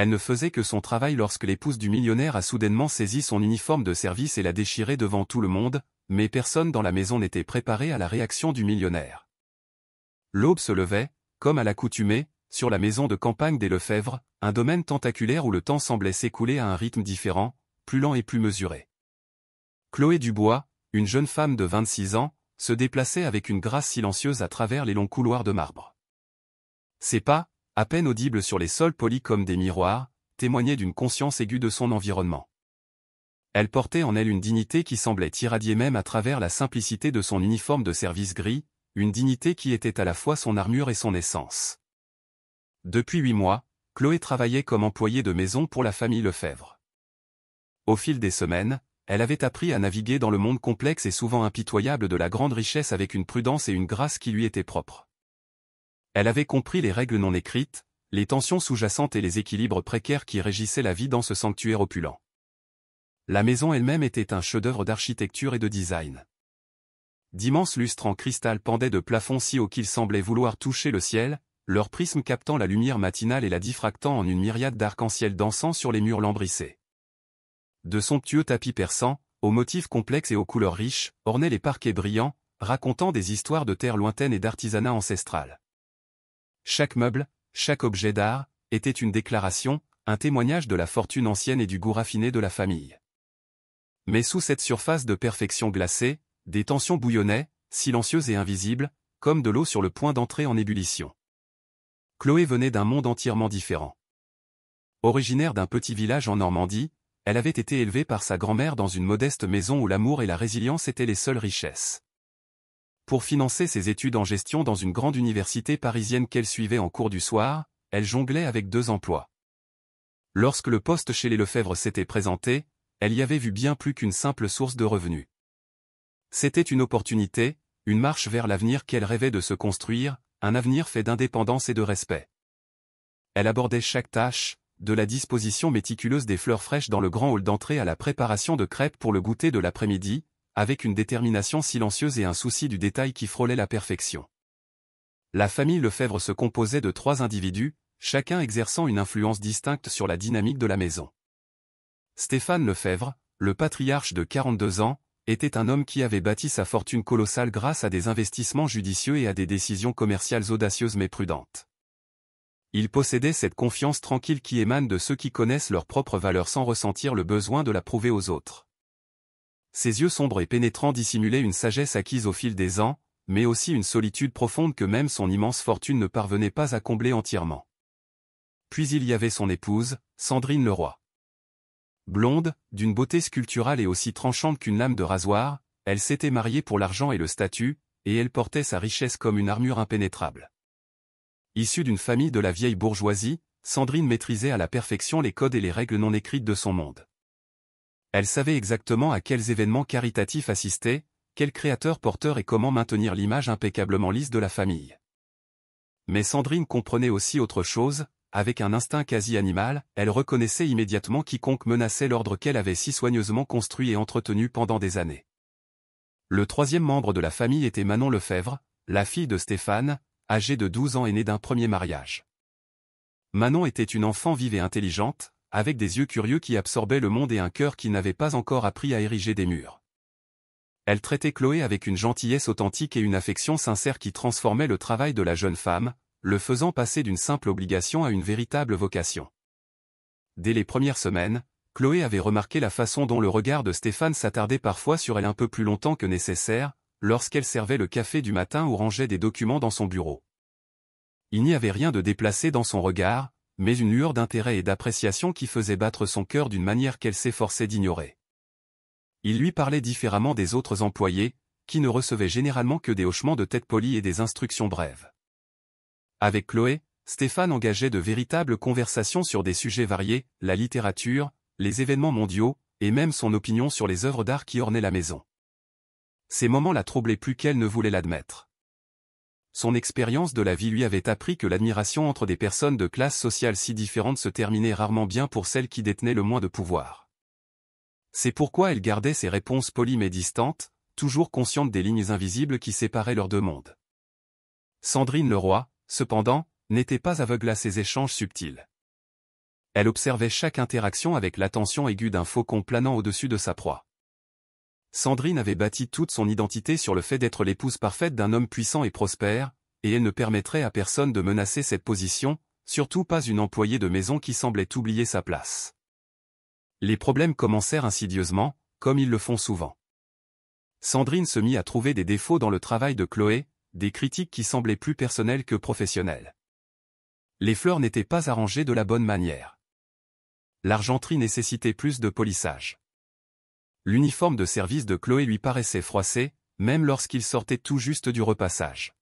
Elle ne faisait que son travail lorsque l'épouse du millionnaire a soudainement saisi son uniforme de service et l'a déchiré devant tout le monde, mais personne dans la maison n'était préparé à la réaction du millionnaire. L'aube se levait, comme à l'accoutumée, sur la maison de campagne des Lefebvre, un domaine tentaculaire où le temps semblait s'écouler à un rythme différent, plus lent et plus mesuré. Chloé Dubois, une jeune femme de 26 ans, se déplaçait avec une grâce silencieuse à travers les longs couloirs de marbre. Ses pas, à peine audibles sur les sols polis comme des miroirs, témoignaient d'une conscience aiguë de son environnement. Elle portait en elle une dignité qui semblait irradier même à travers la simplicité de son uniforme de service gris, une dignité qui était à la fois son armure et son essence. Depuis 8 mois, Chloé travaillait comme employée de maison pour la famille Lefebvre. Au fil des semaines, elle avait appris à naviguer dans le monde complexe et souvent impitoyable de la grande richesse avec une prudence et une grâce qui lui étaient propres. Elle avait compris les règles non écrites, les tensions sous-jacentes et les équilibres précaires qui régissaient la vie dans ce sanctuaire opulent. La maison elle-même était un chef-d'œuvre d'architecture et de design. D'immenses lustres en cristal pendaient de plafonds si hauts qu'ils semblaient vouloir toucher le ciel, leurs prismes captant la lumière matinale et la diffractant en une myriade d'arc-en-ciel dansant sur les murs lambrissés. De somptueux tapis persans, aux motifs complexes et aux couleurs riches, ornaient les parquets brillants, racontant des histoires de terre lointaine et d'artisanat ancestral. Chaque meuble, chaque objet d'art, était une déclaration, un témoignage de la fortune ancienne et du goût raffiné de la famille. Mais sous cette surface de perfection glacée, des tensions bouillonnaient, silencieuses et invisibles, comme de l'eau sur le point d'entrer en ébullition. Chloé venait d'un monde entièrement différent. Originaire d'un petit village en Normandie, elle avait été élevée par sa grand-mère dans une modeste maison où l'amour et la résilience étaient les seules richesses. Pour financer ses études en gestion dans une grande université parisienne qu'elle suivait en cours du soir, elle jonglait avec 2 emplois. Lorsque le poste chez les Lefebvre s'était présenté, elle y avait vu bien plus qu'une simple source de revenus. C'était une opportunité, une marche vers l'avenir qu'elle rêvait de se construire, un avenir fait d'indépendance et de respect. Elle abordait chaque tâche, de la disposition méticuleuse des fleurs fraîches dans le grand hall d'entrée à la préparation de crêpes pour le goûter de l'après-midi, avec une détermination silencieuse et un souci du détail qui frôlait la perfection. La famille Lefebvre se composait de 3 individus, chacun exerçant une influence distincte sur la dynamique de la maison. Stéphane Lefebvre, le patriarche de 42 ans, était un homme qui avait bâti sa fortune colossale grâce à des investissements judicieux et à des décisions commerciales audacieuses mais prudentes. Il possédait cette confiance tranquille qui émane de ceux qui connaissent leur propre valeur sans ressentir le besoin de la prouver aux autres. Ses yeux sombres et pénétrants dissimulaient une sagesse acquise au fil des ans, mais aussi une solitude profonde que même son immense fortune ne parvenait pas à combler entièrement. Puis il y avait son épouse, Sandrine Leroy. Blonde, d'une beauté sculpturale et aussi tranchante qu'une lame de rasoir, elle s'était mariée pour l'argent et le statut, et elle portait sa richesse comme une armure impénétrable. Issue d'une famille de la vieille bourgeoisie, Sandrine maîtrisait à la perfection les codes et les règles non écrites de son monde. Elle savait exactement à quels événements caritatifs assister, quel créateur porteur et comment maintenir l'image impeccablement lisse de la famille. Mais Sandrine comprenait aussi autre chose, avec un instinct quasi animal, elle reconnaissait immédiatement quiconque menaçait l'ordre qu'elle avait si soigneusement construit et entretenu pendant des années. Le 3e membre de la famille était Manon Lefebvre, la fille de Stéphane, âgée de 12 ans et née d'un premier mariage. Manon était une enfant vive et intelligente, avec des yeux curieux qui absorbaient le monde et un cœur qui n'avait pas encore appris à ériger des murs. Elle traitait Chloé avec une gentillesse authentique et une affection sincère qui transformait le travail de la jeune femme, le faisant passer d'une simple obligation à une véritable vocation. Dès les premières semaines, Chloé avait remarqué la façon dont le regard de Stéphane s'attardait parfois sur elle un peu plus longtemps que nécessaire, lorsqu'elle servait le café du matin ou rangeait des documents dans son bureau. Il n'y avait rien de déplacé dans son regard, mais une lueur d'intérêt et d'appréciation qui faisait battre son cœur d'une manière qu'elle s'efforçait d'ignorer. Il lui parlait différemment des autres employés, qui ne recevaient généralement que des hochements de tête polis et des instructions brèves. Avec Chloé, Stéphane engageait de véritables conversations sur des sujets variés, la littérature, les événements mondiaux, et même son opinion sur les œuvres d'art qui ornaient la maison. Ces moments la troublaient plus qu'elle ne voulait l'admettre. Son expérience de la vie lui avait appris que l'admiration entre des personnes de classes sociales si différentes se terminait rarement bien pour celles qui détenaient le moins de pouvoir. C'est pourquoi elle gardait ses réponses polies mais distantes, toujours consciente des lignes invisibles qui séparaient leurs 2 mondes. Sandrine Leroy, cependant, n'était pas aveugle à ces échanges subtils. Elle observait chaque interaction avec l'attention aiguë d'un faucon planant au-dessus de sa proie. Sandrine avait bâti toute son identité sur le fait d'être l'épouse parfaite d'un homme puissant et prospère, et elle ne permettrait à personne de menacer cette position, surtout pas une employée de maison qui semblait oublier sa place. Les problèmes commencèrent insidieusement, comme ils le font souvent. Sandrine se mit à trouver des défauts dans le travail de Chloé, des critiques qui semblaient plus personnelles que professionnelles. Les fleurs n'étaient pas arrangées de la bonne manière. L'argenterie nécessitait plus de polissage. L'uniforme de service de Chloé lui paraissait froissé, même lorsqu'il sortait tout juste du repassage.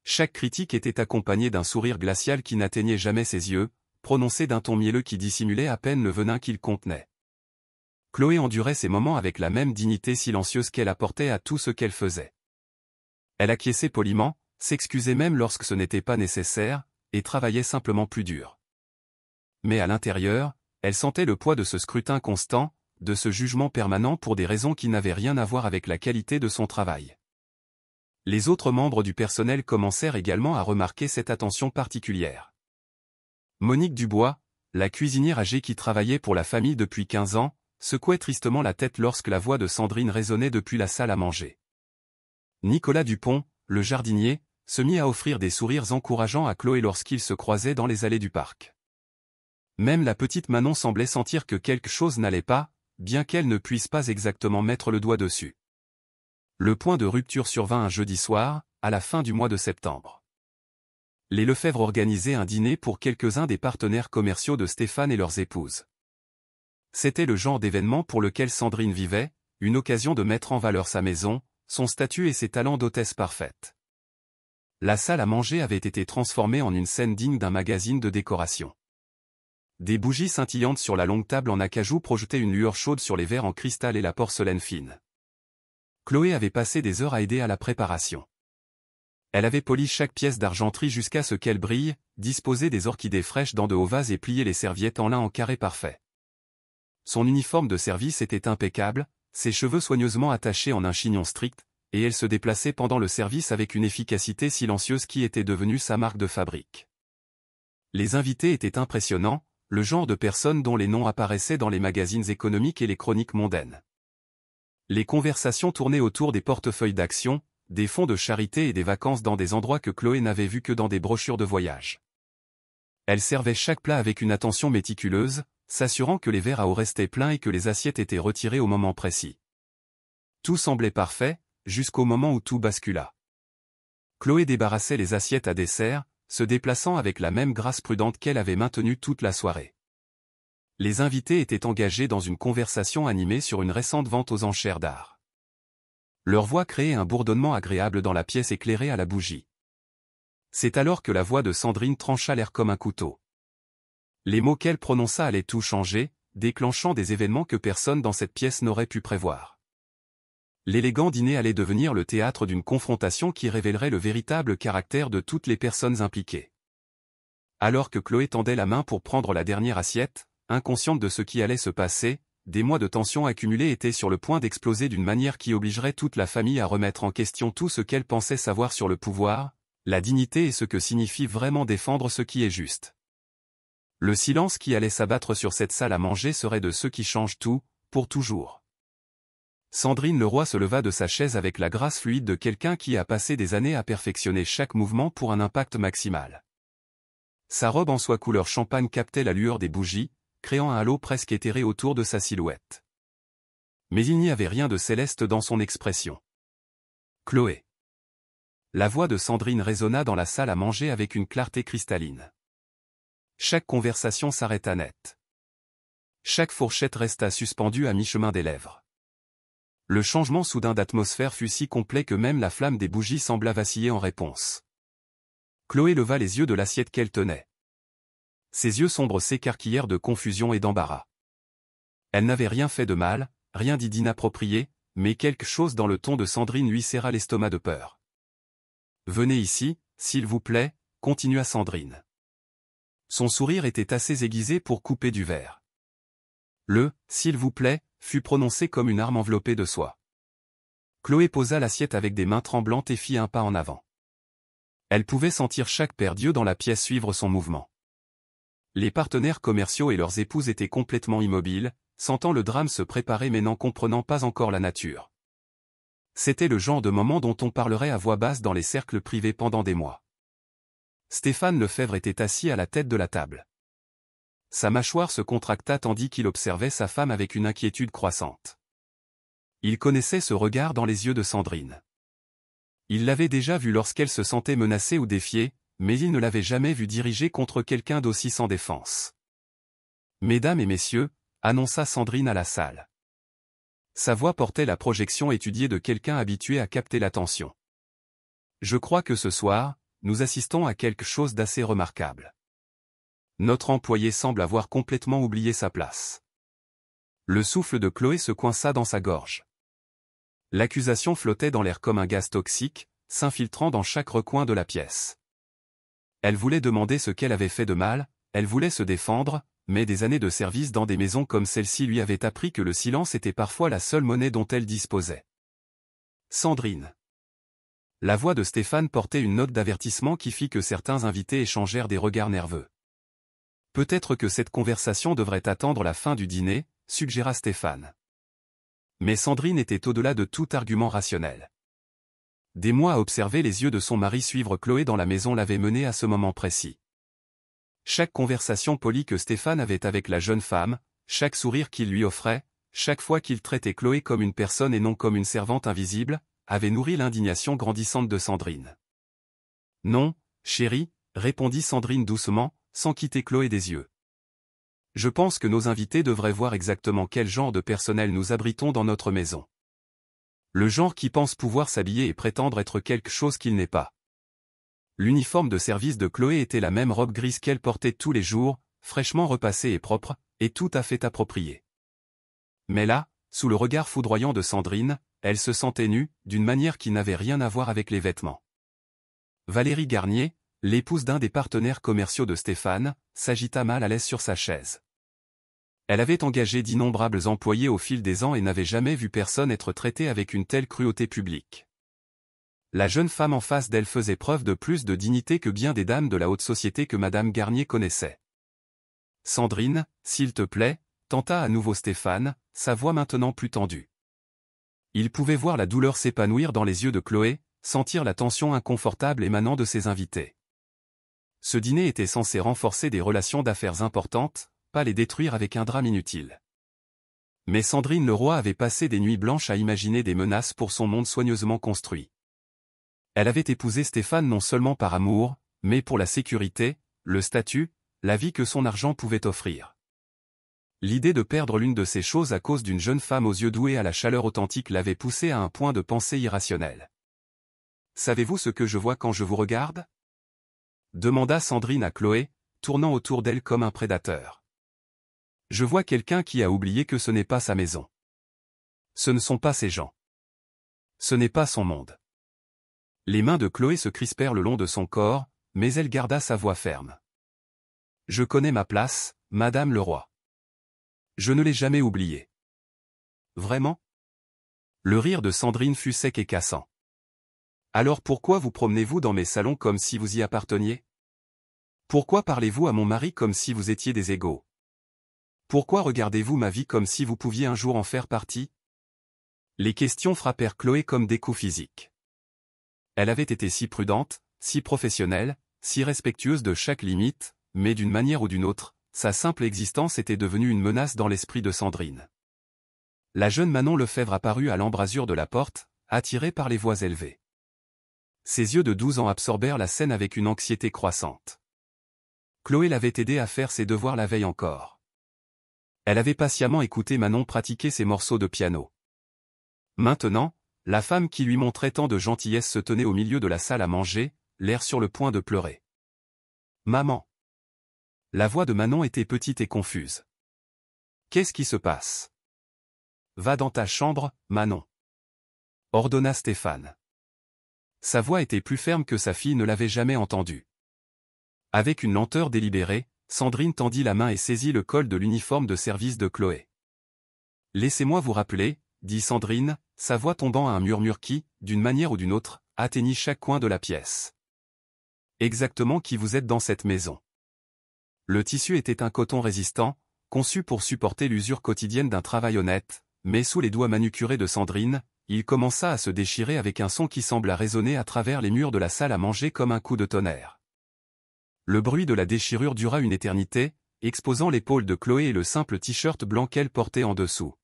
Chaque critique était accompagnée d'un sourire glacial qui n'atteignait jamais ses yeux, prononcé d'un ton mielleux qui dissimulait à peine le venin qu'il contenait. Chloé endurait ces moments avec la même dignité silencieuse qu'elle apportait à tout ce qu'elle faisait. Elle acquiesçait poliment, s'excusait même lorsque ce n'était pas nécessaire, et travaillait simplement plus dur. Mais à l'intérieur, elle sentait le poids de ce scrutin constant, de ce jugement permanent pour des raisons qui n'avaient rien à voir avec la qualité de son travail. Les autres membres du personnel commencèrent également à remarquer cette attention particulière. Monique Dubois, la cuisinière âgée qui travaillait pour la famille depuis 15 ans, secouait tristement la tête lorsque la voix de Sandrine résonnait depuis la salle à manger. Nicolas Dupont, le jardinier, se mit à offrir des sourires encourageants à Chloé lorsqu'ils se croisaient dans les allées du parc. Même la petite Manon semblait sentir que quelque chose n'allait pas, bien qu'elle ne puisse pas exactement mettre le doigt dessus. Le point de rupture survint un jeudi soir, à la fin du mois de septembre. Les Lefebvre organisaient un dîner pour quelques-uns des partenaires commerciaux de Stéphane et leurs épouses. C'était le genre d'événement pour lequel Sandrine vivait, une occasion de mettre en valeur sa maison, son statut et ses talents d'hôtesse parfaite. La salle à manger avait été transformée en une scène digne d'un magazine de décoration. Des bougies scintillantes sur la longue table en acajou projetaient une lueur chaude sur les verres en cristal et la porcelaine fine. Chloé avait passé des heures à aider à la préparation. Elle avait poli chaque pièce d'argenterie jusqu'à ce qu'elle brille, disposé des orchidées fraîches dans de hauts vases et plié les serviettes en lin en carré parfait. Son uniforme de service était impeccable, ses cheveux soigneusement attachés en un chignon strict, et elle se déplaçait pendant le service avec une efficacité silencieuse qui était devenue sa marque de fabrique. Les invités étaient impressionnants, le genre de personnes dont les noms apparaissaient dans les magazines économiques et les chroniques mondaines. Les conversations tournaient autour des portefeuilles d'actions, des fonds de charité et des vacances dans des endroits que Chloé n'avait vus que dans des brochures de voyage. Elle servait chaque plat avec une attention méticuleuse, s'assurant que les verres à eau restaient pleins et que les assiettes étaient retirées au moment précis. Tout semblait parfait, jusqu'au moment où tout bascula. Chloé débarrassait les assiettes à dessert, se déplaçant avec la même grâce prudente qu'elle avait maintenue toute la soirée. Les invités étaient engagés dans une conversation animée sur une récente vente aux enchères d'art. Leur voix créait un bourdonnement agréable dans la pièce éclairée à la bougie. C'est alors que la voix de Sandrine trancha l'air comme un couteau. Les mots qu'elle prononça allaient tout changer, déclenchant des événements que personne dans cette pièce n'aurait pu prévoir. L'élégant dîner allait devenir le théâtre d'une confrontation qui révélerait le véritable caractère de toutes les personnes impliquées. Alors que Chloé tendait la main pour prendre la dernière assiette, inconsciente de ce qui allait se passer, des mois de tension accumulée étaient sur le point d'exploser d'une manière qui obligerait toute la famille à remettre en question tout ce qu'elle pensait savoir sur le pouvoir, la dignité et ce que signifie vraiment défendre ce qui est juste. Le silence qui allait s'abattre sur cette salle à manger serait de ceux qui changent tout, pour toujours. Sandrine Leroy se leva de sa chaise avec la grâce fluide de quelqu'un qui a passé des années à perfectionner chaque mouvement pour un impact maximal. Sa robe en soie couleur champagne captait la lueur des bougies, créant un halo presque éthéré autour de sa silhouette. Mais il n'y avait rien de céleste dans son expression. Chloé. La voix de Sandrine résonna dans la salle à manger avec une clarté cristalline. Chaque conversation s'arrêta net. Chaque fourchette resta suspendue à mi-chemin des lèvres. Le changement soudain d'atmosphère fut si complet que même la flamme des bougies sembla vaciller en réponse. Chloé leva les yeux de l'assiette qu'elle tenait. Ses yeux sombres s'écarquillèrent de confusion et d'embarras. Elle n'avait rien fait de mal, rien dit d'inapproprié, mais quelque chose dans le ton de Sandrine lui serra l'estomac de peur. « Venez ici, s'il vous plaît », continua Sandrine. Son sourire était assez aiguisé pour couper du verre. Le « s'il vous plaît » fut prononcé comme une arme enveloppée de soie. Chloé posa l'assiette avec des mains tremblantes et fit un pas en avant. Elle pouvait sentir chaque paire d'yeux dans la pièce suivre son mouvement. Les partenaires commerciaux et leurs épouses étaient complètement immobiles, sentant le drame se préparer mais n'en comprenant pas encore la nature. C'était le genre de moment dont on parlerait à voix basse dans les cercles privés pendant des mois. Stéphane Lefebvre était assis à la tête de la table. Sa mâchoire se contracta tandis qu'il observait sa femme avec une inquiétude croissante. Il connaissait ce regard dans les yeux de Sandrine. Il l'avait déjà vu lorsqu'elle se sentait menacée ou défiée, mais il ne l'avait jamais vue diriger contre quelqu'un d'aussi sans défense. « Mesdames et messieurs », annonça Sandrine à la salle. Sa voix portait la projection étudiée de quelqu'un habitué à capter l'attention. « Je crois que ce soir, nous assistons à quelque chose d'assez remarquable. Notre employé semble avoir complètement oublié sa place. » Le souffle de Chloé se coinça dans sa gorge. L'accusation flottait dans l'air comme un gaz toxique, s'infiltrant dans chaque recoin de la pièce. Elle voulait demander ce qu'elle avait fait de mal, elle voulait se défendre, mais des années de service dans des maisons comme celle-ci lui avaient appris que le silence était parfois la seule monnaie dont elle disposait. Sandrine. La voix de Stéphane portait une note d'avertissement qui fit que certains invités échangèrent des regards nerveux. Peut-être que cette conversation devrait attendre la fin du dîner, suggéra Stéphane. Mais Sandrine était au-delà de tout argument rationnel. Des mois à observer les yeux de son mari suivre Chloé dans la maison l'avaient menée à ce moment précis. Chaque conversation polie que Stéphane avait avec la jeune femme, chaque sourire qu'il lui offrait, chaque fois qu'il traitait Chloé comme une personne et non comme une servante invisible, avait nourri l'indignation grandissante de Sandrine. « Non, chérie, » répondit Sandrine doucement, sans quitter Chloé des yeux. « Je pense que nos invités devraient voir exactement quel genre de personnel nous abritons dans notre maison. Le genre qui pense pouvoir s'habiller et prétendre être quelque chose qu'il n'est pas. » L'uniforme de service de Chloé était la même robe grise qu'elle portait tous les jours, fraîchement repassée et propre, et tout à fait appropriée. Mais là, sous le regard foudroyant de Sandrine, elle se sentait nue, d'une manière qui n'avait rien à voir avec les vêtements. Valérie Garnier, l'épouse d'un des partenaires commerciaux de Stéphane, s'agita mal à l'aise sur sa chaise. Elle avait engagé d'innombrables employés au fil des ans et n'avait jamais vu personne être traité avec une telle cruauté publique. La jeune femme en face d'elle faisait preuve de plus de dignité que bien des dames de la haute société que Madame Garnier connaissait. « Sandrine, s'il te plaît », tenta à nouveau Stéphane, sa voix maintenant plus tendue. Il pouvait voir la douleur s'épanouir dans les yeux de Chloé, sentir la tension inconfortable émanant de ses invités. Ce dîner était censé renforcer des relations d'affaires importantes, pas les détruire avec un drame inutile. Mais Sandrine Leroy avait passé des nuits blanches à imaginer des menaces pour son monde soigneusement construit. Elle avait épousé Stéphane non seulement par amour, mais pour la sécurité, le statut, la vie que son argent pouvait offrir. L'idée de perdre l'une de ces choses à cause d'une jeune femme aux yeux doués à la chaleur authentique l'avait poussée à un point de pensée irrationnelle. « Savez-vous ce que je vois quand je vous regarde ?» demanda Sandrine à Chloé, tournant autour d'elle comme un prédateur. « Je vois quelqu'un qui a oublié que ce n'est pas sa maison. Ce ne sont pas ses gens. Ce n'est pas son monde. » Les mains de Chloé se crispèrent le long de son corps, mais elle garda sa voix ferme. « Je connais ma place, Madame Leroy. Je ne l'ai jamais oubliée. »« Vraiment ?» Le rire de Sandrine fut sec et cassant. « Alors pourquoi vous promenez-vous dans mes salons comme si vous y apparteniez? Pourquoi parlez-vous à mon mari comme si vous étiez des égaux? Pourquoi regardez-vous ma vie comme si vous pouviez un jour en faire partie ?» Les questions frappèrent Chloé comme des coups physiques. Elle avait été si prudente, si professionnelle, si respectueuse de chaque limite, mais d'une manière ou d'une autre, sa simple existence était devenue une menace dans l'esprit de Sandrine. La jeune Manon Lefebvre apparut à l'embrasure de la porte, attirée par les voix élevées. Ses yeux de 12 ans absorbèrent la scène avec une anxiété croissante. Chloé l'avait aidée à faire ses devoirs la veille encore. Elle avait patiemment écouté Manon pratiquer ses morceaux de piano. Maintenant, la femme qui lui montrait tant de gentillesse se tenait au milieu de la salle à manger, l'air sur le point de pleurer. « Maman !» La voix de Manon était petite et confuse. « Qu'est-ce qui se passe ? » « Va dans ta chambre, Manon. » ordonna Stéphane. Sa voix était plus ferme que sa fille ne l'avait jamais entendue. Avec une lenteur délibérée, Sandrine tendit la main et saisit le col de l'uniforme de service de Chloé. « Laissez-moi vous rappeler, » dit Sandrine, sa voix tombant à un murmure qui, d'une manière ou d'une autre, atteignit chaque coin de la pièce. « Exactement qui vous êtes dans cette maison. Le tissu était un coton résistant, conçu pour supporter l'usure quotidienne d'un travail honnête, mais sous les doigts manucurés de Sandrine, il commença à se déchirer avec un son qui sembla résonner à travers les murs de la salle à manger comme un coup de tonnerre. Le bruit de la déchirure dura une éternité, exposant l'épaule de Chloé et le simple t-shirt blanc qu'elle portait en dessous.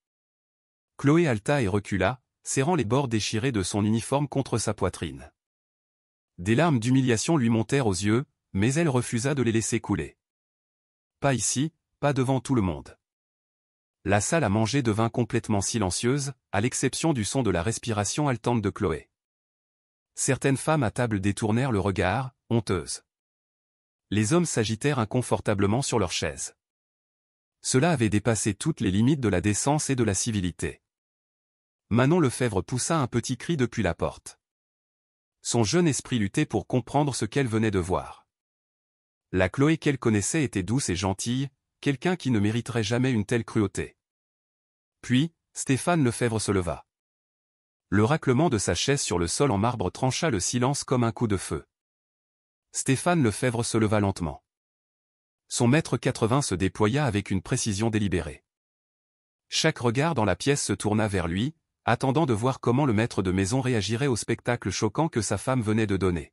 Chloé haleta et recula, serrant les bords déchirés de son uniforme contre sa poitrine. Des larmes d'humiliation lui montèrent aux yeux, mais elle refusa de les laisser couler. Pas ici, pas devant tout le monde. La salle à manger devint complètement silencieuse, à l'exception du son de la respiration haletante de Chloé. Certaines femmes à table détournèrent le regard, honteuses. Les hommes s'agitèrent inconfortablement sur leurs chaises. Cela avait dépassé toutes les limites de la décence et de la civilité. Manon Lefebvre poussa un petit cri depuis la porte. Son jeune esprit luttait pour comprendre ce qu'elle venait de voir. La Chloé qu'elle connaissait était douce et gentille, quelqu'un qui ne mériterait jamais une telle cruauté. Puis, Stéphane Lefebvre se leva. Le raclement de sa chaise sur le sol en marbre trancha le silence comme un coup de feu. Stéphane Lefebvre se leva lentement. Son mètre 80 se déploya avec une précision délibérée. Chaque regard dans la pièce se tourna vers lui, attendant de voir comment le maître de maison réagirait au spectacle choquant que sa femme venait de donner.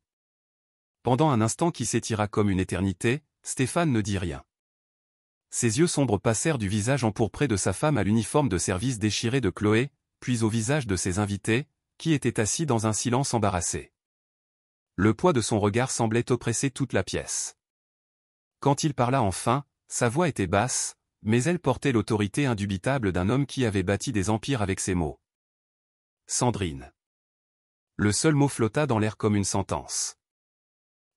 Pendant un instant qui s'étira comme une éternité, Stéphane ne dit rien. Ses yeux sombres passèrent du visage empourpré de sa femme à l'uniforme de service déchiré de Chloé, puis au visage de ses invités, qui étaient assis dans un silence embarrassé. Le poids de son regard semblait oppresser toute la pièce. Quand il parla enfin, sa voix était basse, mais elle portait l'autorité indubitable d'un homme qui avait bâti des empires avec ses mots. Sandrine. Le seul mot flotta dans l'air comme une sentence.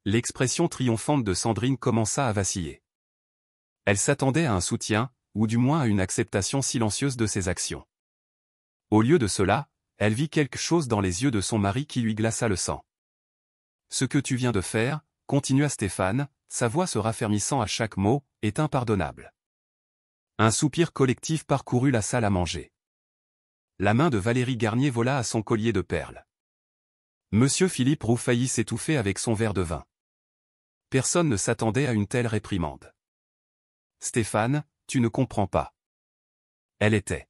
L'expression triomphante de Sandrine commença à vaciller. Elle s'attendait à un soutien, ou du moins à une acceptation silencieuse de ses actions. Au lieu de cela, elle vit quelque chose dans les yeux de son mari qui lui glaça le sang. « Ce que tu viens de faire, » continua Stéphane, sa voix se raffermissant à chaque mot, « est impardonnable. » Un soupir collectif parcourut la salle à manger. La main de Valérie Garnier vola à son collier de perles. Monsieur Philippe Roux faillit s'étouffer avec son verre de vin. Personne ne s'attendait à une telle réprimande. « Stéphane, tu ne comprends pas. » Elle était.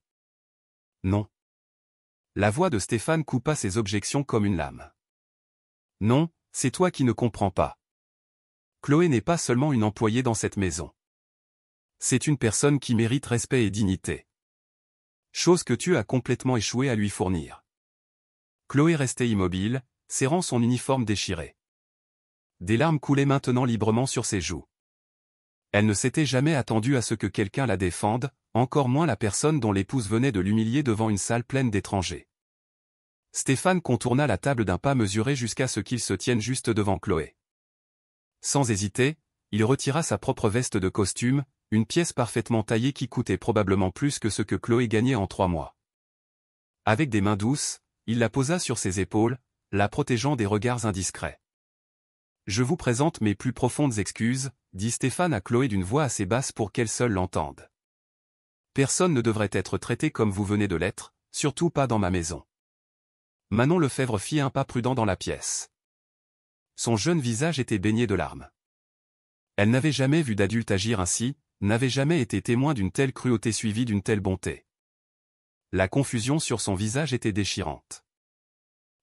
« Non. » La voix de Stéphane coupa ses objections comme une lame. « Non, c'est toi qui ne comprends pas. Chloé n'est pas seulement une employée dans cette maison. C'est une personne qui mérite respect et dignité. Chose que tu as complètement échoué à lui fournir. » Chloé restait immobile, serrant son uniforme déchiré. Des larmes coulaient maintenant librement sur ses joues. Elle ne s'était jamais attendue à ce que quelqu'un la défende, encore moins la personne dont l'épouse venait de l'humilier devant une salle pleine d'étrangers. Stéphane contourna la table d'un pas mesuré jusqu'à ce qu'il se tienne juste devant Chloé. Sans hésiter, il retira sa propre veste de costume, une pièce parfaitement taillée qui coûtait probablement plus que ce que Chloé gagnait en 3 mois. Avec des mains douces, il la posa sur ses épaules, la protégeant des regards indiscrets. « Je vous présente mes plus profondes excuses, » dit Stéphane à Chloé d'une voix assez basse pour qu'elle seule l'entende. « Personne ne devrait être traité comme vous venez de l'être, surtout pas dans ma maison. » Manon Lefebvre fit un pas prudent dans la pièce. Son jeune visage était baigné de larmes. Elle n'avait jamais vu d'adulte agir ainsi, n'avait jamais été témoin d'une telle cruauté suivie d'une telle bonté. La confusion sur son visage était déchirante.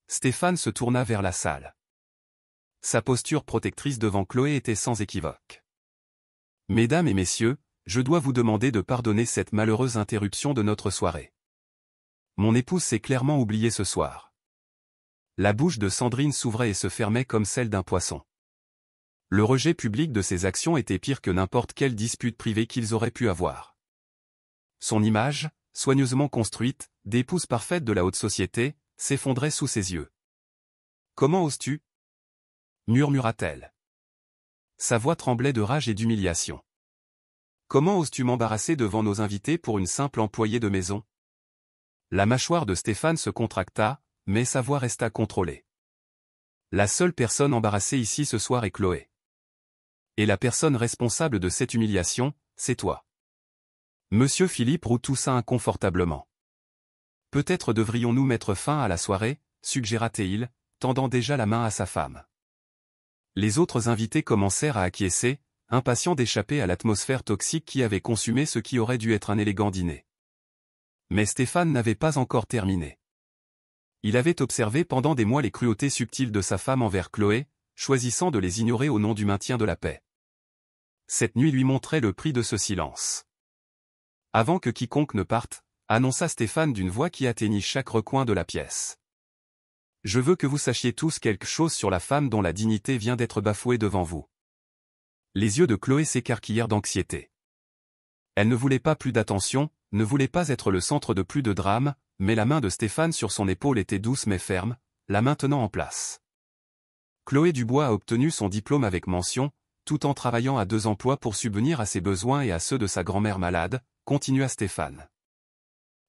Stéphane se tourna vers la salle. Sa posture protectrice devant Chloé était sans équivoque. « Mesdames et messieurs, je dois vous demander de pardonner cette malheureuse interruption de notre soirée. Mon épouse s'est clairement oubliée ce soir. » La bouche de Sandrine s'ouvrait et se fermait comme celle d'un poisson. Le rejet public de ses actions était pire que n'importe quelle dispute privée qu'ils auraient pu avoir. Son image, soigneusement construite, d'épouse parfaite de la haute société, s'effondrait sous ses yeux. « Comment oses-tu » murmura-t-elle. Sa voix tremblait de rage et d'humiliation. « Comment oses-tu m'embarrasser devant nos invités pour une simple employée de maison ?» La mâchoire de Stéphane se contracta, mais sa voix resta contrôlée. « La seule personne embarrassée ici ce soir est Chloé. Et la personne responsable de cette humiliation, c'est toi. » Monsieur Philippe Roux toussa inconfortablement. « Peut-être devrions-nous mettre fin à la soirée, » suggéra-t-il, tendant déjà la main à sa femme. Les autres invités commencèrent à acquiescer, impatient d'échapper à l'atmosphère toxique qui avait consumé ce qui aurait dû être un élégant dîner. Mais Stéphane n'avait pas encore terminé. Il avait observé pendant des mois les cruautés subtiles de sa femme envers Chloé, choisissant de les ignorer au nom du maintien de la paix. Cette nuit lui montrait le prix de ce silence. Avant que quiconque ne parte, annonça Stéphane d'une voix qui atteignit chaque recoin de la pièce. Je veux que vous sachiez tous quelque chose sur la femme dont la dignité vient d'être bafouée devant vous. Les yeux de Chloé s'écarquillèrent d'anxiété. Elle ne voulait pas plus d'attention, ne voulait pas être le centre de plus de drames, mais la main de Stéphane sur son épaule était douce mais ferme, la maintenant en place. Chloé Dubois a obtenu son diplôme avec mention, tout en travaillant à 2 emplois pour subvenir à ses besoins et à ceux de sa grand-mère malade, continua Stéphane.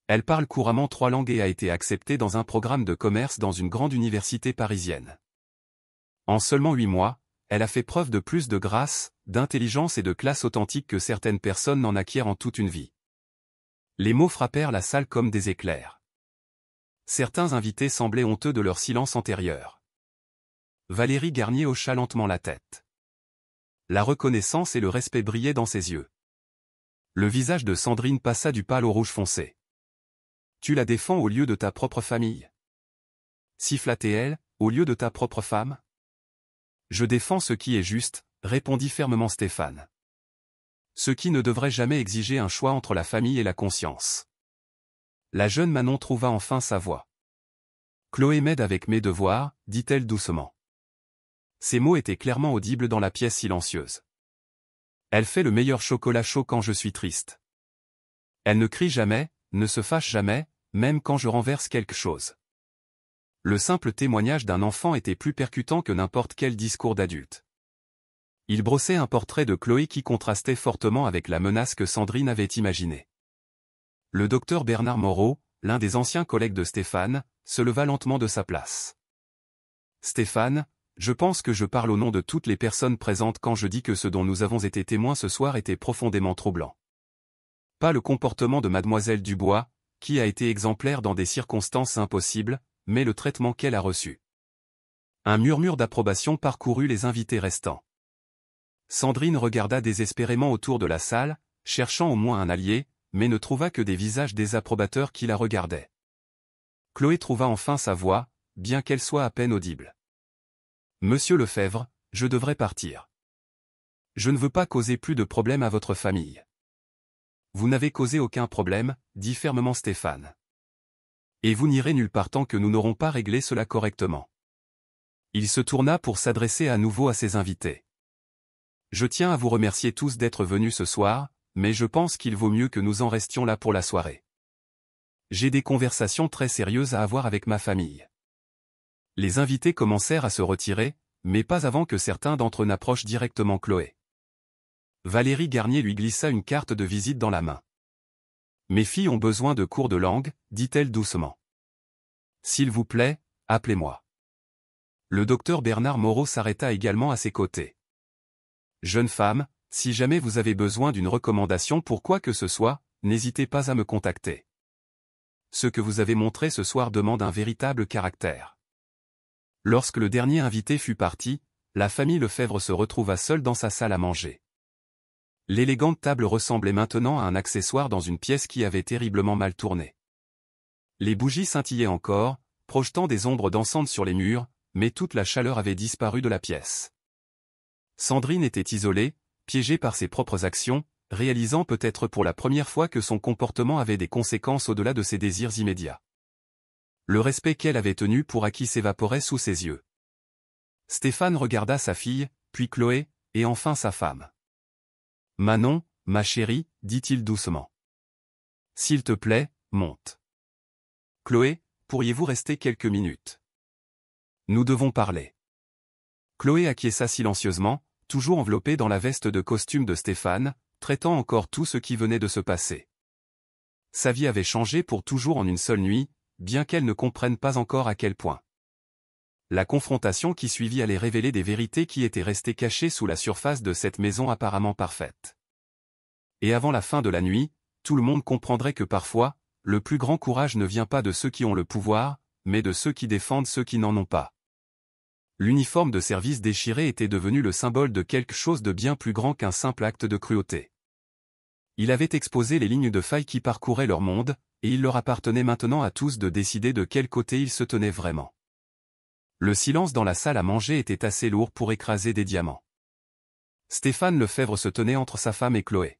Elle parle couramment 3 langues et a été acceptée dans un programme de commerce dans une grande université parisienne. En seulement 8 mois, elle a fait preuve de plus de grâce, d'intelligence et de classe authentique que certaines personnes n'en acquièrent en toute une vie. Les mots frappèrent la salle comme des éclairs. Certains invités semblaient honteux de leur silence antérieur. Valérie Garnier hocha lentement la tête. La reconnaissance et le respect brillaient dans ses yeux. Le visage de Sandrine passa du pâle au rouge foncé. Tu la défends au lieu de ta propre famille. Siffla-t-elle, au lieu de ta propre femme? Je défends ce qui est juste, répondit fermement Stéphane. Ce qui ne devrait jamais exiger un choix entre la famille et la conscience. La jeune Manon trouva enfin sa voix. Chloé m'aide avec mes devoirs, dit-elle doucement. Ces mots étaient clairement audibles dans la pièce silencieuse. Elle fait le meilleur chocolat chaud quand je suis triste. Elle ne crie jamais, ne se fâche jamais, même quand je renverse quelque chose. Le simple témoignage d'un enfant était plus percutant que n'importe quel discours d'adulte. Il brossait un portrait de Chloé qui contrastait fortement avec la menace que Sandrine avait imaginée. Le docteur Bernard Moreau, l'un des anciens collègues de Stéphane, se leva lentement de sa place. Stéphane, je pense que je parle au nom de toutes les personnes présentes quand je dis que ce dont nous avons été témoins ce soir était profondément troublant. Pas le comportement de mademoiselle Dubois, qui a été exemplaire dans des circonstances impossibles, mais le traitement qu'elle a reçu. Un murmure d'approbation parcourut les invités restants. Sandrine regarda désespérément autour de la salle, cherchant au moins un allié, mais ne trouva que des visages désapprobateurs qui la regardaient. Chloé trouva enfin sa voix, bien qu'elle soit à peine audible. Monsieur Lefebvre, je devrais partir. Je ne veux pas causer plus de problèmes à votre famille. Vous n'avez causé aucun problème, dit fermement Stéphane. Et vous n'irez nulle part tant que nous n'aurons pas réglé cela correctement. Il se tourna pour s'adresser à nouveau à ses invités. Je tiens à vous remercier tous d'être venus ce soir, mais je pense qu'il vaut mieux que nous en restions là pour la soirée. J'ai des conversations très sérieuses à avoir avec ma famille. Les invités commencèrent à se retirer, mais pas avant que certains d'entre eux n'approchent directement Chloé. Valérie Garnier lui glissa une carte de visite dans la main. Mes filles ont besoin de cours de langue, dit-elle doucement. S'il vous plaît, appelez-moi. Le docteur Bernard Moreau s'arrêta également à ses côtés. Jeune femme, si jamais vous avez besoin d'une recommandation pour quoi que ce soit, n'hésitez pas à me contacter. Ce que vous avez montré ce soir demande un véritable caractère. Lorsque le dernier invité fut parti, la famille Lefebvre se retrouva seule dans sa salle à manger. L'élégante table ressemblait maintenant à un accessoire dans une pièce qui avait terriblement mal tourné. Les bougies scintillaient encore, projetant des ombres dansantes sur les murs, mais toute la chaleur avait disparu de la pièce. Sandrine était isolée, piégée par ses propres actions, réalisant peut-être pour la première fois que son comportement avait des conséquences au-delà de ses désirs immédiats. Le respect qu'elle avait tenu pour acquis s'évaporait sous ses yeux. Stéphane regarda sa fille, puis Chloé, et enfin sa femme. « Manon, ma chérie, dit-il doucement. S'il te plaît, monte. Chloé, pourriez-vous rester quelques minutes? Nous devons parler. » Chloé acquiesça silencieusement, toujours enveloppée dans la veste de costume de Stéphane, traitant encore tout ce qui venait de se passer. Sa vie avait changé pour toujours en une seule nuit, bien qu'elle ne comprenne pas encore à quel point. La confrontation qui suivit allait révéler des vérités qui étaient restées cachées sous la surface de cette maison apparemment parfaite. Et avant la fin de la nuit, tout le monde comprendrait que parfois, le plus grand courage ne vient pas de ceux qui ont le pouvoir, mais de ceux qui défendent ceux qui n'en ont pas. L'uniforme de service déchiré était devenu le symbole de quelque chose de bien plus grand qu'un simple acte de cruauté. Il avait exposé les lignes de faille qui parcouraient leur monde, et il leur appartenait maintenant à tous de décider de quel côté ils se tenaient vraiment. Le silence dans la salle à manger était assez lourd pour écraser des diamants. Stéphane Lefebvre se tenait entre sa femme et Chloé.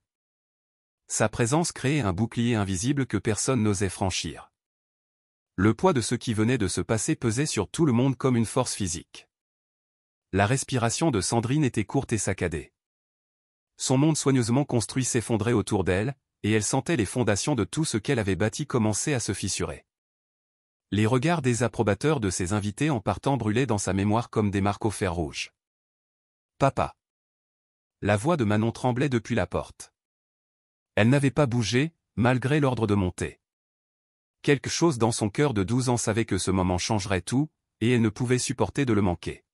Sa présence créait un bouclier invisible que personne n'osait franchir. Le poids de ce qui venait de se passer pesait sur tout le monde comme une force physique. La respiration de Sandrine était courte et saccadée. Son monde soigneusement construit s'effondrait autour d'elle, et elle sentait les fondations de tout ce qu'elle avait bâti commencer à se fissurer. Les regards désapprobateurs de ses invités en partant brûlaient dans sa mémoire comme des marques au fer rouge. « Papa !» La voix de Manon tremblait depuis la porte. Elle n'avait pas bougé, malgré l'ordre de monter. Quelque chose dans son cœur de 12 ans savait que ce moment changerait tout, et elle ne pouvait supporter de le manquer.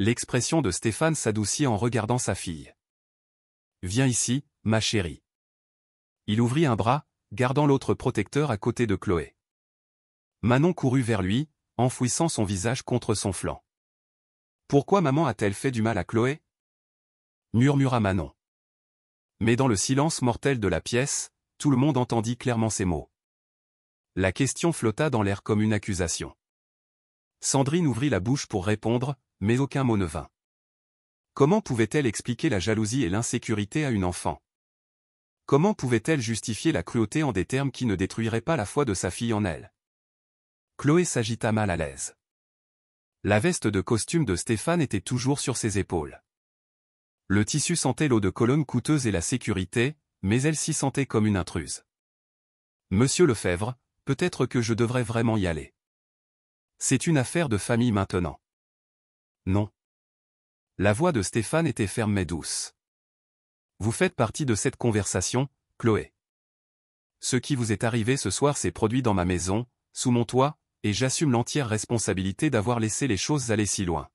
L'expression de Stéphane s'adoucit en regardant sa fille. « Viens ici, ma chérie. » Il ouvrit un bras, gardant l'autre protecteur à côté de Chloé. Manon courut vers lui, enfouissant son visage contre son flanc. « Pourquoi maman a-t-elle fait du mal à Chloé ?» murmura Manon. Mais dans le silence mortel de la pièce, tout le monde entendit clairement ces mots. La question flotta dans l'air comme une accusation. Sandrine ouvrit la bouche pour répondre, mais aucun mot ne vint. Comment pouvait-elle expliquer la jalousie et l'insécurité à une enfant? Comment pouvait-elle justifier la cruauté en des termes qui ne détruiraient pas la foi de sa fille en elle? Chloé s'agita mal à l'aise. La veste de costume de Stéphane était toujours sur ses épaules. Le tissu sentait l'eau de Cologne coûteuse et la sécurité, mais elle s'y sentait comme une intruse. « Monsieur Lefebvre, peut-être que je devrais vraiment y aller. C'est une affaire de famille maintenant. » Non. La voix de Stéphane était ferme mais douce. « Vous faites partie de cette conversation, Chloé. Ce qui vous est arrivé ce soir s'est produit dans ma maison, sous mon toit, et j'assume l'entière responsabilité d'avoir laissé les choses aller si loin. »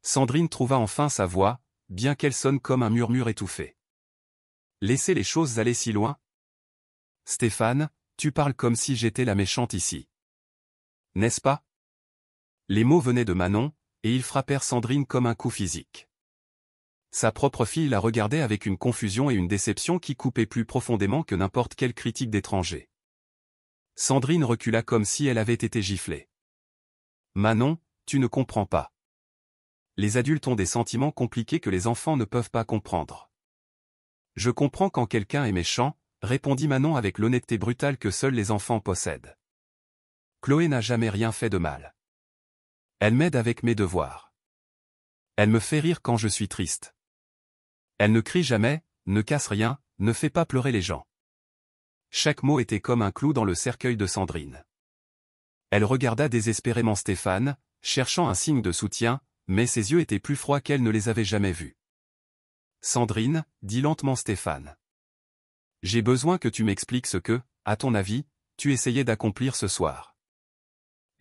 Sandrine trouva enfin sa voix, bien qu'elle sonne comme un murmure étouffé. « Laisser les choses aller si loin? Stéphane, tu parles comme si j'étais la méchante ici. N'est-ce pas? » Les mots venaient de Manon, et ils frappèrent Sandrine comme un coup physique. Sa propre fille la regardait avec une confusion et une déception qui coupaient plus profondément que n'importe quelle critique d'étranger. Sandrine recula comme si elle avait été giflée. « Manon, tu ne comprends pas. Les adultes ont des sentiments compliqués que les enfants ne peuvent pas comprendre. »« Je comprends quand quelqu'un est méchant, » répondit Manon avec l'honnêteté brutale que seuls les enfants possèdent. « Chloé n'a jamais rien fait de mal. Elle m'aide avec mes devoirs. Elle me fait rire quand je suis triste. Elle ne crie jamais, ne casse rien, ne fait pas pleurer les gens. » Chaque mot était comme un clou dans le cercueil de Sandrine. Elle regarda désespérément Stéphane, cherchant un signe de soutien, mais ses yeux étaient plus froids qu'elle ne les avait jamais vus. « Sandrine, » dit lentement Stéphane. « J'ai besoin que tu m'expliques ce que, à ton avis, tu essayais d'accomplir ce soir.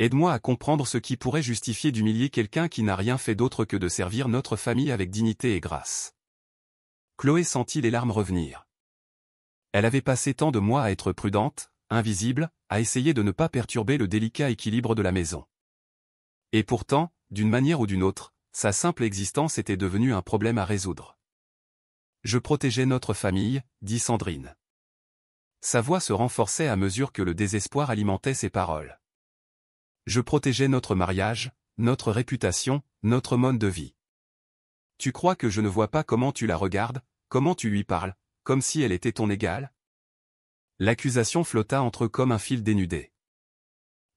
Aide-moi à comprendre ce qui pourrait justifier d'humilier quelqu'un qui n'a rien fait d'autre que de servir notre famille avec dignité et grâce. » Chloé sentit les larmes revenir. Elle avait passé tant de mois à être prudente, invisible, à essayer de ne pas perturber le délicat équilibre de la maison. Et pourtant, d'une manière ou d'une autre, sa simple existence était devenue un problème à résoudre. « Je protégeais notre famille, » dit Sandrine. Sa voix se renforçait à mesure que le désespoir alimentait ses paroles. « Je protégeais notre mariage, notre réputation, notre mode de vie. Tu crois que je ne vois pas comment tu la regardes, comment tu lui parles, comme si elle était ton égale ?» L'accusation flotta entre eux comme un fil dénudé.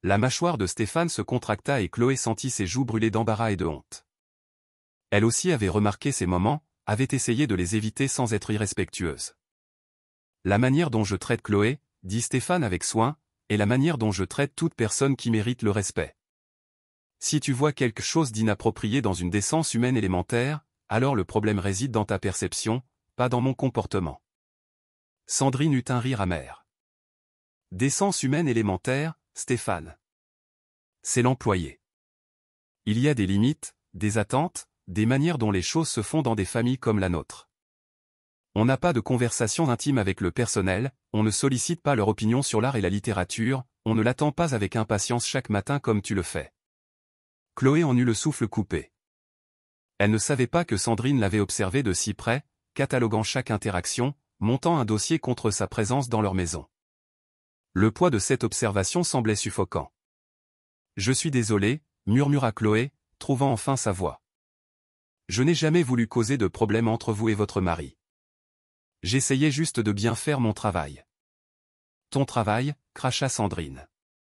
La mâchoire de Stéphane se contracta et Chloé sentit ses joues brûler d'embarras et de honte. Elle aussi avait remarqué ces moments, avait essayé de les éviter sans être irrespectueuse. « La manière dont je traite Chloé, » dit Stéphane avec soin, « est la manière dont je traite toute personne qui mérite le respect. Si tu vois quelque chose d'inapproprié dans une décence humaine élémentaire, alors le problème réside dans ta perception, pas dans mon comportement. » Sandrine eut un rire amer. « Décence humaine élémentaire, Stéphane. C'est l'employé. Il y a des limites, des attentes, des manières dont les choses se font dans des familles comme la nôtre. On n'a pas de conversation intime avec le personnel, on ne sollicite pas leur opinion sur l'art et la littérature, on ne l'attend pas avec impatience chaque matin comme tu le fais. Chloé en eut le souffle coupé. Elle ne savait pas que Sandrine l'avait observée de si près, cataloguant chaque interaction, montant un dossier contre sa présence dans leur maison. Le poids de cette observation semblait suffocant. « Je suis désolé », murmura Chloé, trouvant enfin sa voix. « Je n'ai jamais voulu causer de problème entre vous et votre mari. J'essayais juste de bien faire mon travail. » « Ton travail » cracha Sandrine.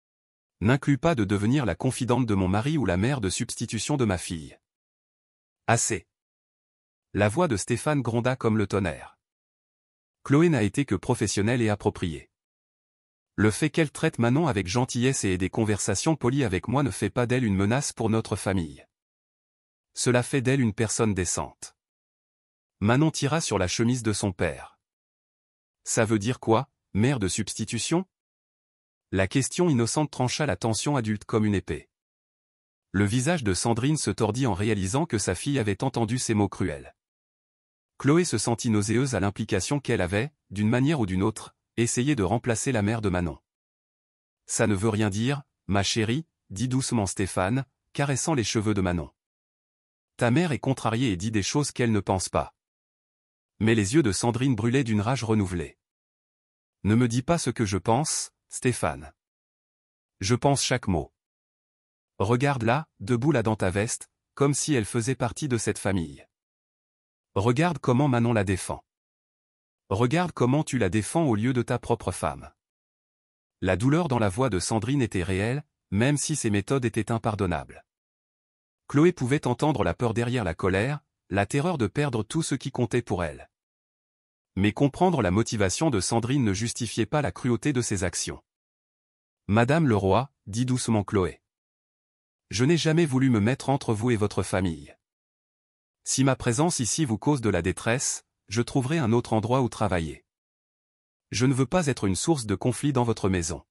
« N'inclut pas de devenir la confidente de mon mari ou la mère de substitution de ma fille. » « Assez. » La voix de Stéphane gronda comme le tonnerre. Chloé n'a été que professionnelle et appropriée. Le fait qu'elle traite Manon avec gentillesse et ait des conversations polies avec moi ne fait pas d'elle une menace pour notre famille. Cela fait d'elle une personne décente. Manon tira sur la chemise de son père. Ça veut dire quoi, mère de substitution? La question innocente trancha la tension adulte comme une épée. Le visage de Sandrine se tordit en réalisant que sa fille avait entendu ces mots cruels. Chloé se sentit nauséeuse à l'implication qu'elle avait, d'une manière ou d'une autre, essayé de remplacer la mère de Manon. « Ça ne veut rien dire, ma chérie, » dit doucement Stéphane, caressant les cheveux de Manon. « Ta mère est contrariée et dit des choses qu'elle ne pense pas. » Mais les yeux de Sandrine brûlaient d'une rage renouvelée. « Ne me dis pas ce que je pense, Stéphane. Je pense chaque mot. Regarde là, debout là dans ta veste, comme si elle faisait partie de cette famille. Regarde comment Manon la défend. Regarde comment tu la défends au lieu de ta propre femme. » La douleur dans la voix de Sandrine était réelle, même si ses méthodes étaient impardonnables. Chloé pouvait entendre la peur derrière la colère, la terreur de perdre tout ce qui comptait pour elle. Mais comprendre la motivation de Sandrine ne justifiait pas la cruauté de ses actions. « Madame le roi, » dit doucement Chloé. « Je n'ai jamais voulu me mettre entre vous et votre famille. Si ma présence ici vous cause de la détresse, je trouverai un autre endroit où travailler. Je ne veux pas être une source de conflit dans votre maison.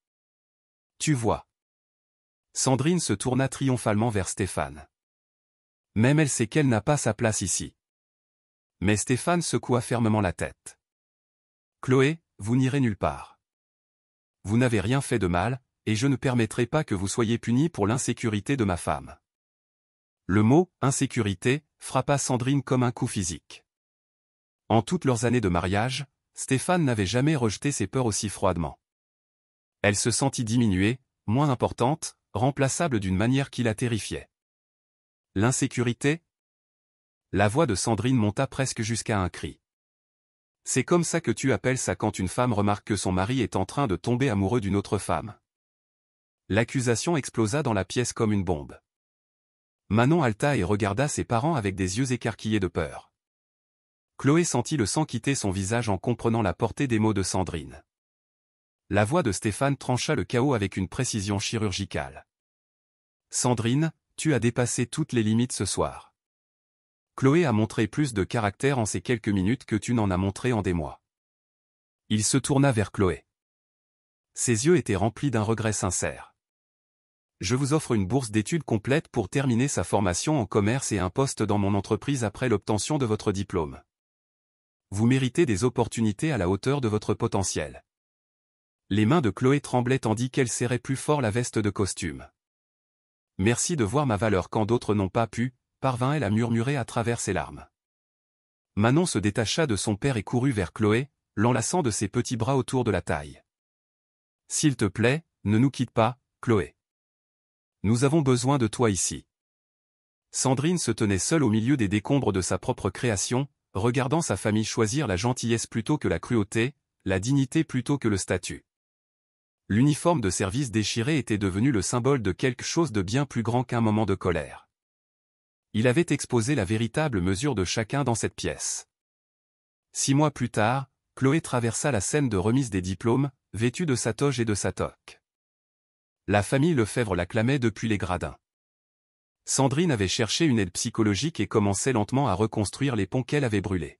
Tu vois. » Sandrine se tourna triomphalement vers Stéphane. Même elle sait qu'elle n'a pas sa place ici. Mais Stéphane secoua fermement la tête. « Chloé, vous n'irez nulle part. Vous n'avez rien fait de mal, et je ne permettrai pas que vous soyez punie pour l'insécurité de ma femme. » Le mot « insécurité » frappa Sandrine comme un coup physique. En toutes leurs années de mariage, Stéphane n'avait jamais rejeté ses peurs aussi froidement. Elle se sentit diminuée, moins importante, remplaçable d'une manière qui la terrifiait. L'insécurité? La voix de Sandrine monta presque jusqu'à un cri. C'est comme ça que tu appelles ça quand une femme remarque que son mari est en train de tomber amoureux d'une autre femme? L'accusation explosa dans la pièce comme une bombe. Manon halta et regarda ses parents avec des yeux écarquillés de peur. Chloé sentit le sang quitter son visage en comprenant la portée des mots de Sandrine. La voix de Stéphane trancha le chaos avec une précision chirurgicale. « Sandrine, tu as dépassé toutes les limites ce soir. Chloé a montré plus de caractère en ces quelques minutes que tu n'en as montré en des mois. » Il se tourna vers Chloé. Ses yeux étaient remplis d'un regret sincère. « Je vous offre une bourse d'études complète pour terminer sa formation en commerce et un poste dans mon entreprise après l'obtention de votre diplôme. Vous méritez des opportunités à la hauteur de votre potentiel. » Les mains de Chloé tremblaient tandis qu'elle serrait plus fort la veste de costume. « Merci de voir ma valeur quand d'autres n'ont pas pu, » parvint-elle à murmurer à travers ses larmes. Manon se détacha de son père et courut vers Chloé, l'enlaçant de ses petits bras autour de la taille. « S'il te plaît, ne nous quitte pas, Chloé. Nous avons besoin de toi ici. » Sandrine se tenait seule au milieu des décombres de sa propre création, regardant sa famille choisir la gentillesse plutôt que la cruauté, la dignité plutôt que le statut. L'uniforme de service déchiré était devenu le symbole de quelque chose de bien plus grand qu'un moment de colère. Il avait exposé la véritable mesure de chacun dans cette pièce. 6 mois plus tard, Chloé traversa la scène de remise des diplômes, vêtue de sa toge et de sa toque. La famille Lefebvre l'acclamait depuis les gradins. Sandrine avait cherché une aide psychologique et commençait lentement à reconstruire les ponts qu'elle avait brûlés.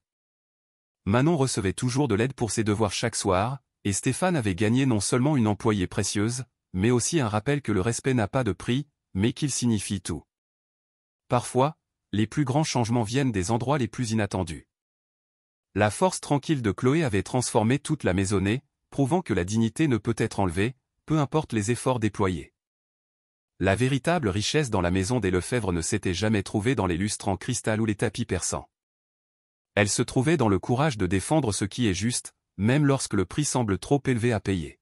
Manon recevait toujours de l'aide pour ses devoirs chaque soir, et Stéphane avait gagné non seulement une employée précieuse, mais aussi un rappel que le respect n'a pas de prix, mais qu'il signifie tout. Parfois, les plus grands changements viennent des endroits les plus inattendus. La force tranquille de Chloé avait transformé toute la maisonnée, prouvant que la dignité ne peut être enlevée, peu importe les efforts déployés. La véritable richesse dans la maison des Lefebvre ne s'était jamais trouvée dans les lustres en cristal ou les tapis persans. Elle se trouvait dans le courage de défendre ce qui est juste, même lorsque le prix semble trop élevé à payer.